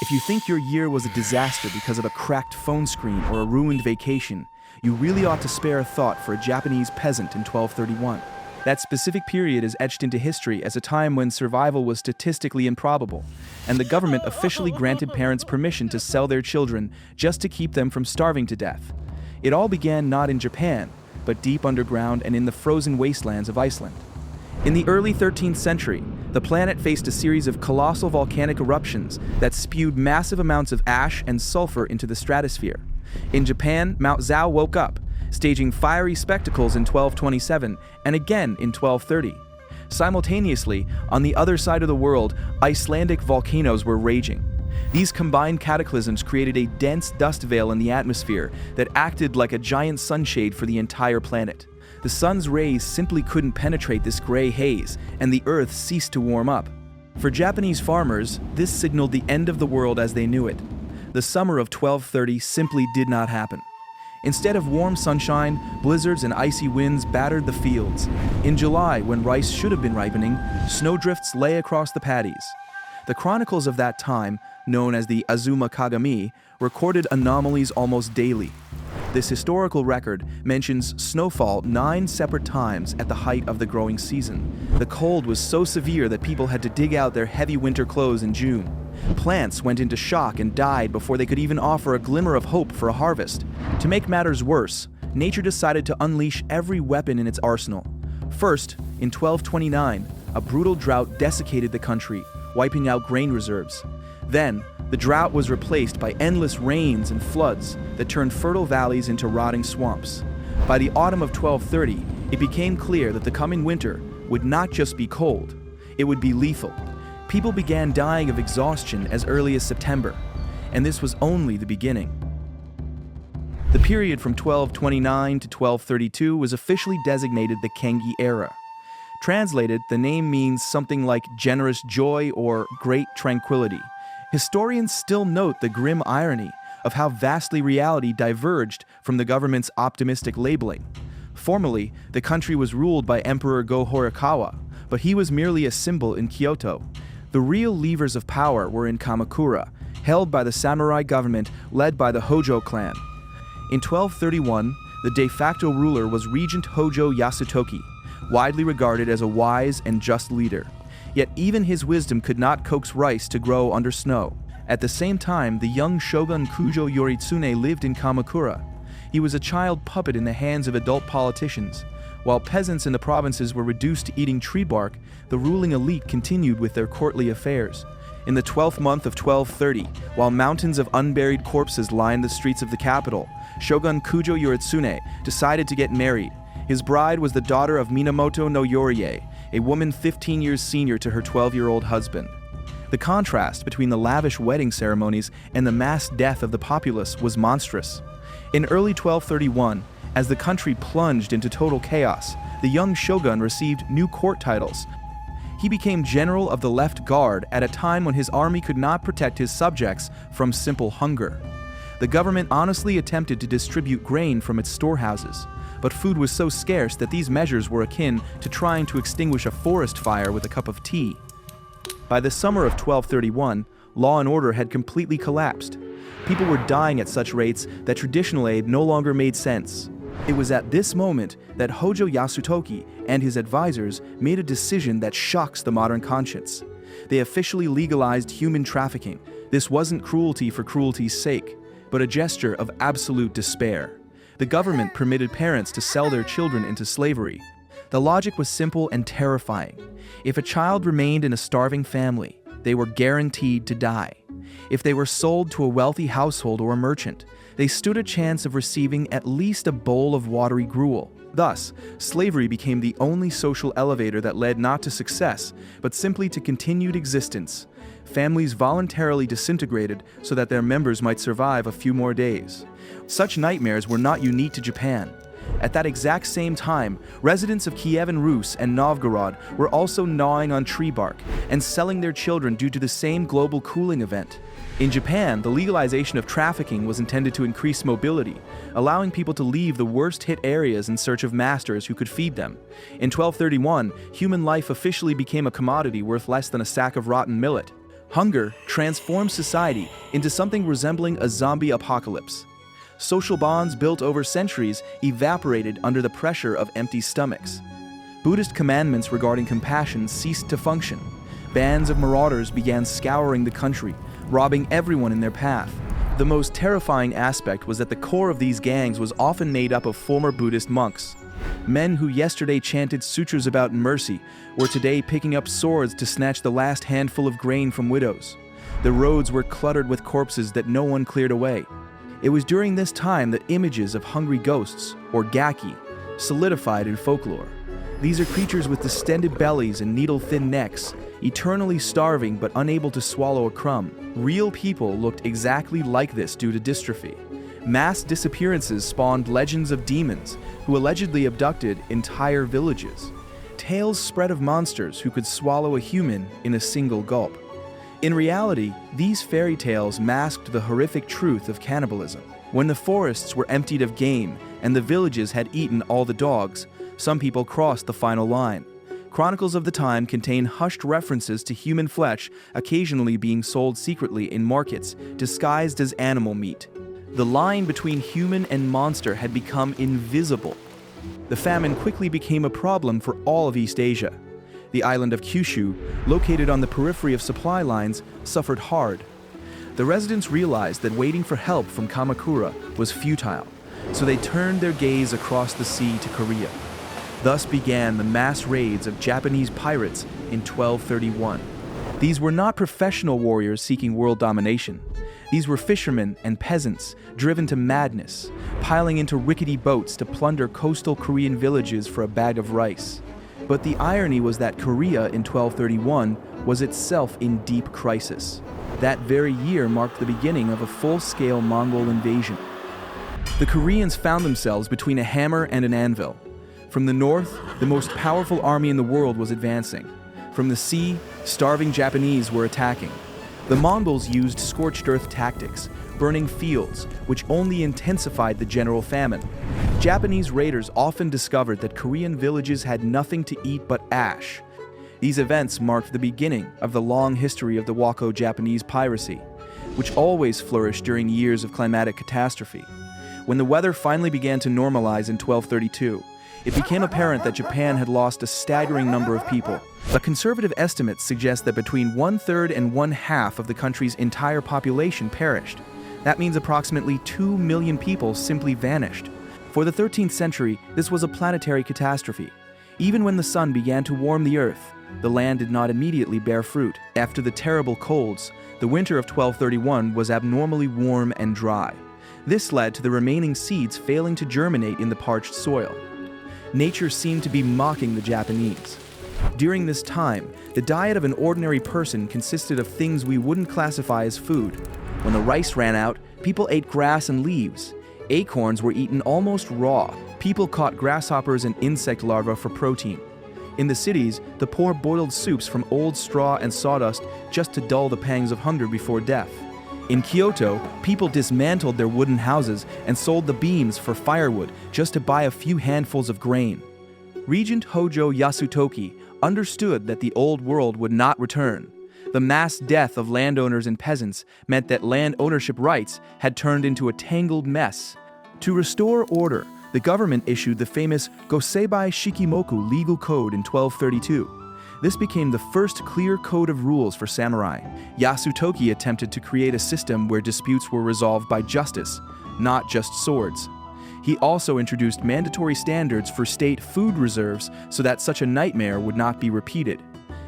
If you think your year was a disaster because of a cracked phone screen or a ruined vacation, you really ought to spare a thought for a Japanese peasant in 1231. That specific period is etched into history as a time when survival was statistically improbable, and the government officially granted parents permission to sell their children just to keep them from starving to death. It all began not in Japan, but deep underground and in the frozen wastelands of Iceland. In the early 13th century, the planet faced a series of colossal volcanic eruptions that spewed massive amounts of ash and sulfur into the stratosphere. In Japan, Mount Zhao woke up, staging fiery spectacles in 1227 and again in 1230. Simultaneously, on the other side of the world, Icelandic volcanoes were raging. These combined cataclysms created a dense dust veil in the atmosphere that acted like a giant sunshade for the entire planet. The sun's rays simply couldn't penetrate this gray haze, and the Earth ceased to warm up. For Japanese farmers, this signaled the end of the world as they knew it. The summer of 1230 simply did not happen. Instead of warm sunshine, blizzards and icy winds battered the fields. In July, when rice should have been ripening, snowdrifts lay across the paddies. The chronicles of that time, known as the Azuma Kagami, recorded anomalies almost daily. This historical record mentions snowfall 9 separate times at the height of the growing season. The cold was so severe that people had to dig out their heavy winter clothes in June. Plants went into shock and died before they could even offer a glimmer of hope for a harvest. To make matters worse, nature decided to unleash every weapon in its arsenal. First, in 1229, a brutal drought desiccated the country, wiping out grain reserves. Then, the drought was replaced by endless rains and floods that turned fertile valleys into rotting swamps. By the autumn of 1230, it became clear that the coming winter would not just be cold, it would be lethal. People began dying of exhaustion as early as September, and this was only the beginning. The period from 1229 to 1232 was officially designated the Kangi era. Translated, the name means something like generous joy or great tranquility. Historians still note the grim irony of how vastly reality diverged from the government's optimistic labeling. Formerly, the country was ruled by Emperor Go Horikawa, but he was merely a symbol in Kyoto. The real levers of power were in Kamakura, held by the samurai government led by the Hojo clan. In 1231, the de facto ruler was Regent Hojo Yasutoki, widely regarded as a wise and just leader. Yet even his wisdom could not coax rice to grow under snow. At the same time, the young shogun Kujo Yoritsune lived in Kamakura. He was a child puppet in the hands of adult politicians. While peasants in the provinces were reduced to eating tree bark, the ruling elite continued with their courtly affairs. In the 12th month of 1230, while mountains of unburied corpses lined the streets of the capital, Shogun Kujo Yoritsune decided to get married. His bride was the daughter of Minamoto no Yorie, a woman 15 years senior to her 12-year-old husband. The contrast between the lavish wedding ceremonies and the mass death of the populace was monstrous. In early 1231, as the country plunged into total chaos, the young shogun received new court titles. He became general of the left guard at a time when his army could not protect his subjects from simple hunger. The government honestly attempted to distribute grain from its storehouses, but food was so scarce that these measures were akin to trying to extinguish a forest fire with a cup of tea. By the summer of 1231, law and order had completely collapsed. People were dying at such rates that traditional aid no longer made sense. It was at this moment that Hojo Yasutoki and his advisors made a decision that shocks the modern conscience. They officially legalized human trafficking. This wasn't cruelty for cruelty's sake, but a gesture of absolute despair. The government permitted parents to sell their children into slavery. The logic was simple and terrifying. If a child remained in a starving family, they were guaranteed to die. If they were sold to a wealthy household or a merchant, they stood a chance of receiving at least a bowl of watery gruel. Thus, slavery became the only social elevator that led not to success, but simply to continued existence. Families voluntarily disintegrated so that their members might survive a few more days. Such nightmares were not unique to Japan. At that exact same time, residents of Kievan Rus and Novgorod were also gnawing on tree bark and selling their children due to the same global cooling event. In Japan, the legalization of trafficking was intended to increase mobility, allowing people to leave the worst-hit areas in search of masters who could feed them. In 1231, human life officially became a commodity worth less than a sack of rotten millet. Hunger transformed society into something resembling a zombie apocalypse. Social bonds built over centuries evaporated under the pressure of empty stomachs. Buddhist commandments regarding compassion ceased to function. Bands of marauders began scouring the country, robbing everyone in their path. The most terrifying aspect was that the core of these gangs was often made up of former Buddhist monks. Men who yesterday chanted sutras about mercy were today picking up swords to snatch the last handful of grain from widows. The roads were cluttered with corpses that no one cleared away. It was during this time that images of hungry ghosts, or Gaki, solidified in folklore. These are creatures with distended bellies and needle-thin necks, eternally starving but unable to swallow a crumb. Real people looked exactly like this due to dystrophy. Mass disappearances spawned legends of demons who allegedly abducted entire villages. Tales spread of monsters who could swallow a human in a single gulp. In reality, these fairy tales masked the horrific truth of cannibalism. When the forests were emptied of game and the villages had eaten all the dogs, some people crossed the final line. Chronicles of the time contain hushed references to human flesh occasionally being sold secretly in markets, disguised as animal meat. The line between human and monster had become invisible. The famine quickly became a problem for all of East Asia. The island of Kyushu, located on the periphery of supply lines, suffered hard. The residents realized that waiting for help from Kamakura was futile, so they turned their gaze across the sea to Korea. Thus began the mass raids of Japanese pirates in 1231. These were not professional warriors seeking world domination. These were fishermen and peasants driven to madness, piling into rickety boats to plunder coastal Korean villages for a bag of rice. But the irony was that Korea in 1231 was itself in deep crisis. That very year marked the beginning of a full-scale Mongol invasion. The Koreans found themselves between a hammer and an anvil. From the north, the most powerful army in the world was advancing. From the sea, starving Japanese were attacking. The Mongols used scorched earth tactics, burning fields, which only intensified the general famine. Japanese raiders often discovered that Korean villages had nothing to eat but ash. These events marked the beginning of the long history of the Wako-Japanese piracy, which always flourished during years of climatic catastrophe. When the weather finally began to normalize in 1232, it became apparent that Japan had lost a staggering number of people. But conservative estimates suggest that between 1/3 and 1/2 of the country's entire population perished. That means approximately 2 million people simply vanished. For the 13th century, this was a planetary catastrophe. Even when the sun began to warm the earth, the land did not immediately bear fruit. After the terrible colds, the winter of 1231 was abnormally warm and dry. This led to the remaining seeds failing to germinate in the parched soil. Nature seemed to be mocking the Japanese. During this time, the diet of an ordinary person consisted of things we wouldn't classify as food. When the rice ran out, people ate grass and leaves. Acorns were eaten almost raw. People caught grasshoppers and insect larvae for protein. In the cities, the poor boiled soups from old straw and sawdust just to dull the pangs of hunger before death. In Kyoto, people dismantled their wooden houses and sold the beams for firewood just to buy a few handfuls of grain. Regent Hojo Yasutoki understood that the old world would not return. The mass death of landowners and peasants meant that land ownership rights had turned into a tangled mess. To restore order, the government issued the famous Goseibai Shikimoku legal code in 1232. This became the first clear code of rules for samurai. Yasutoki attempted to create a system where disputes were resolved by justice, not just swords. He also introduced mandatory standards for state food reserves so that such a nightmare would not be repeated.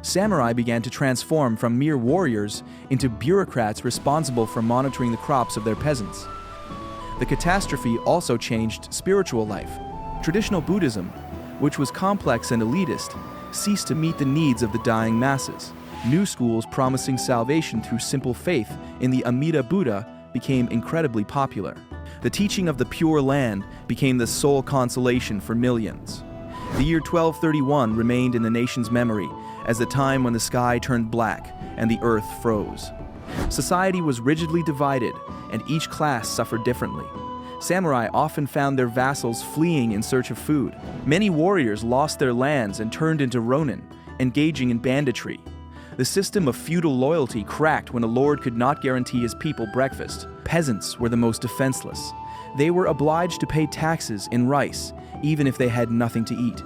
Samurai began to transform from mere warriors into bureaucrats responsible for monitoring the crops of their peasants. The catastrophe also changed spiritual life. Traditional Buddhism, which was complex and elitist, ceased to meet the needs of the dying masses. New schools promising salvation through simple faith in the Amida Buddha became incredibly popular. The teaching of the Pure Land became the sole consolation for millions. The year 1231 remained in the nation's memory as the time when the sky turned black and the earth froze. Society was rigidly divided, and each class suffered differently. Samurai often found their vassals fleeing in search of food. Many warriors lost their lands and turned into ronin, engaging in banditry. The system of feudal loyalty cracked when a lord could not guarantee his people breakfast. Peasants were the most defenseless. They were obliged to pay taxes in rice, even if they had nothing to eat.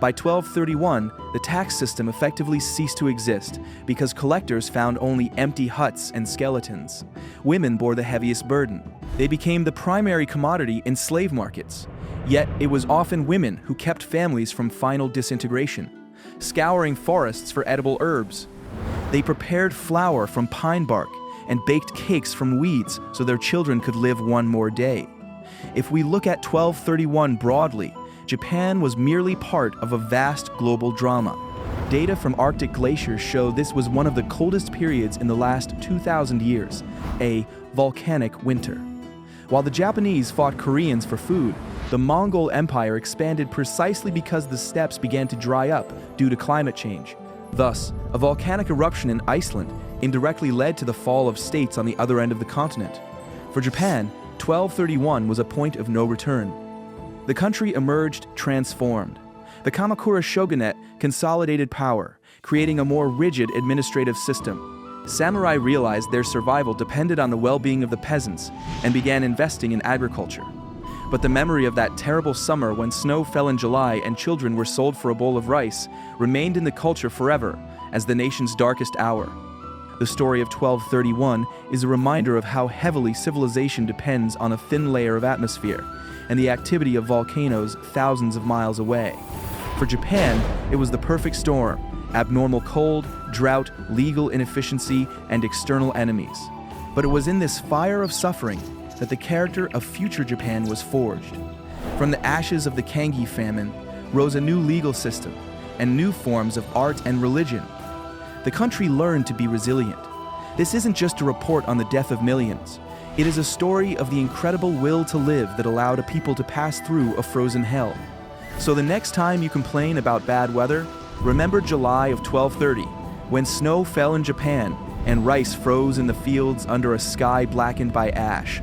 By 1231, the tax system effectively ceased to exist because collectors found only empty huts and skeletons. Women bore the heaviest burden. They became the primary commodity in slave markets. Yet it was often women who kept families from final disintegration, scouring forests for edible herbs. They prepared flour from pine bark and baked cakes from weeds so their children could live one more day. If we look at 1231 broadly, Japan was merely part of a vast global drama. Data from Arctic glaciers show this was one of the coldest periods in the last 2,000 years, a volcanic winter. While the Japanese fought Koreans for food, the Mongol Empire expanded precisely because the steppes began to dry up due to climate change. Thus, a volcanic eruption in Iceland indirectly led to the fall of states on the other end of the continent. For Japan, 1231 was a point of no return. The country emerged transformed. The Kamakura shogunate consolidated power, creating a more rigid administrative system. Samurai realized their survival depended on the well-being of the peasants and began investing in agriculture. But the memory of that terrible summer when snow fell in July and children were sold for a bowl of rice remained in the culture forever as the nation's darkest hour. The story of 1231 is a reminder of how heavily civilization depends on a thin layer of atmosphere and the activity of volcanoes thousands of miles away. For Japan, it was the perfect storm: abnormal cold, drought, legal inefficiency, and external enemies. But it was in this fire of suffering that the character of future Japan was forged. From the ashes of the Kangi Famine rose a new legal system and new forms of art and religion. The country learned to be resilient. This isn't just a report on the death of millions. It is a story of the incredible will to live that allowed a people to pass through a frozen hell. So the next time you complain about bad weather, remember July of 1230, when snow fell in Japan and rice froze in the fields under a sky blackened by ash.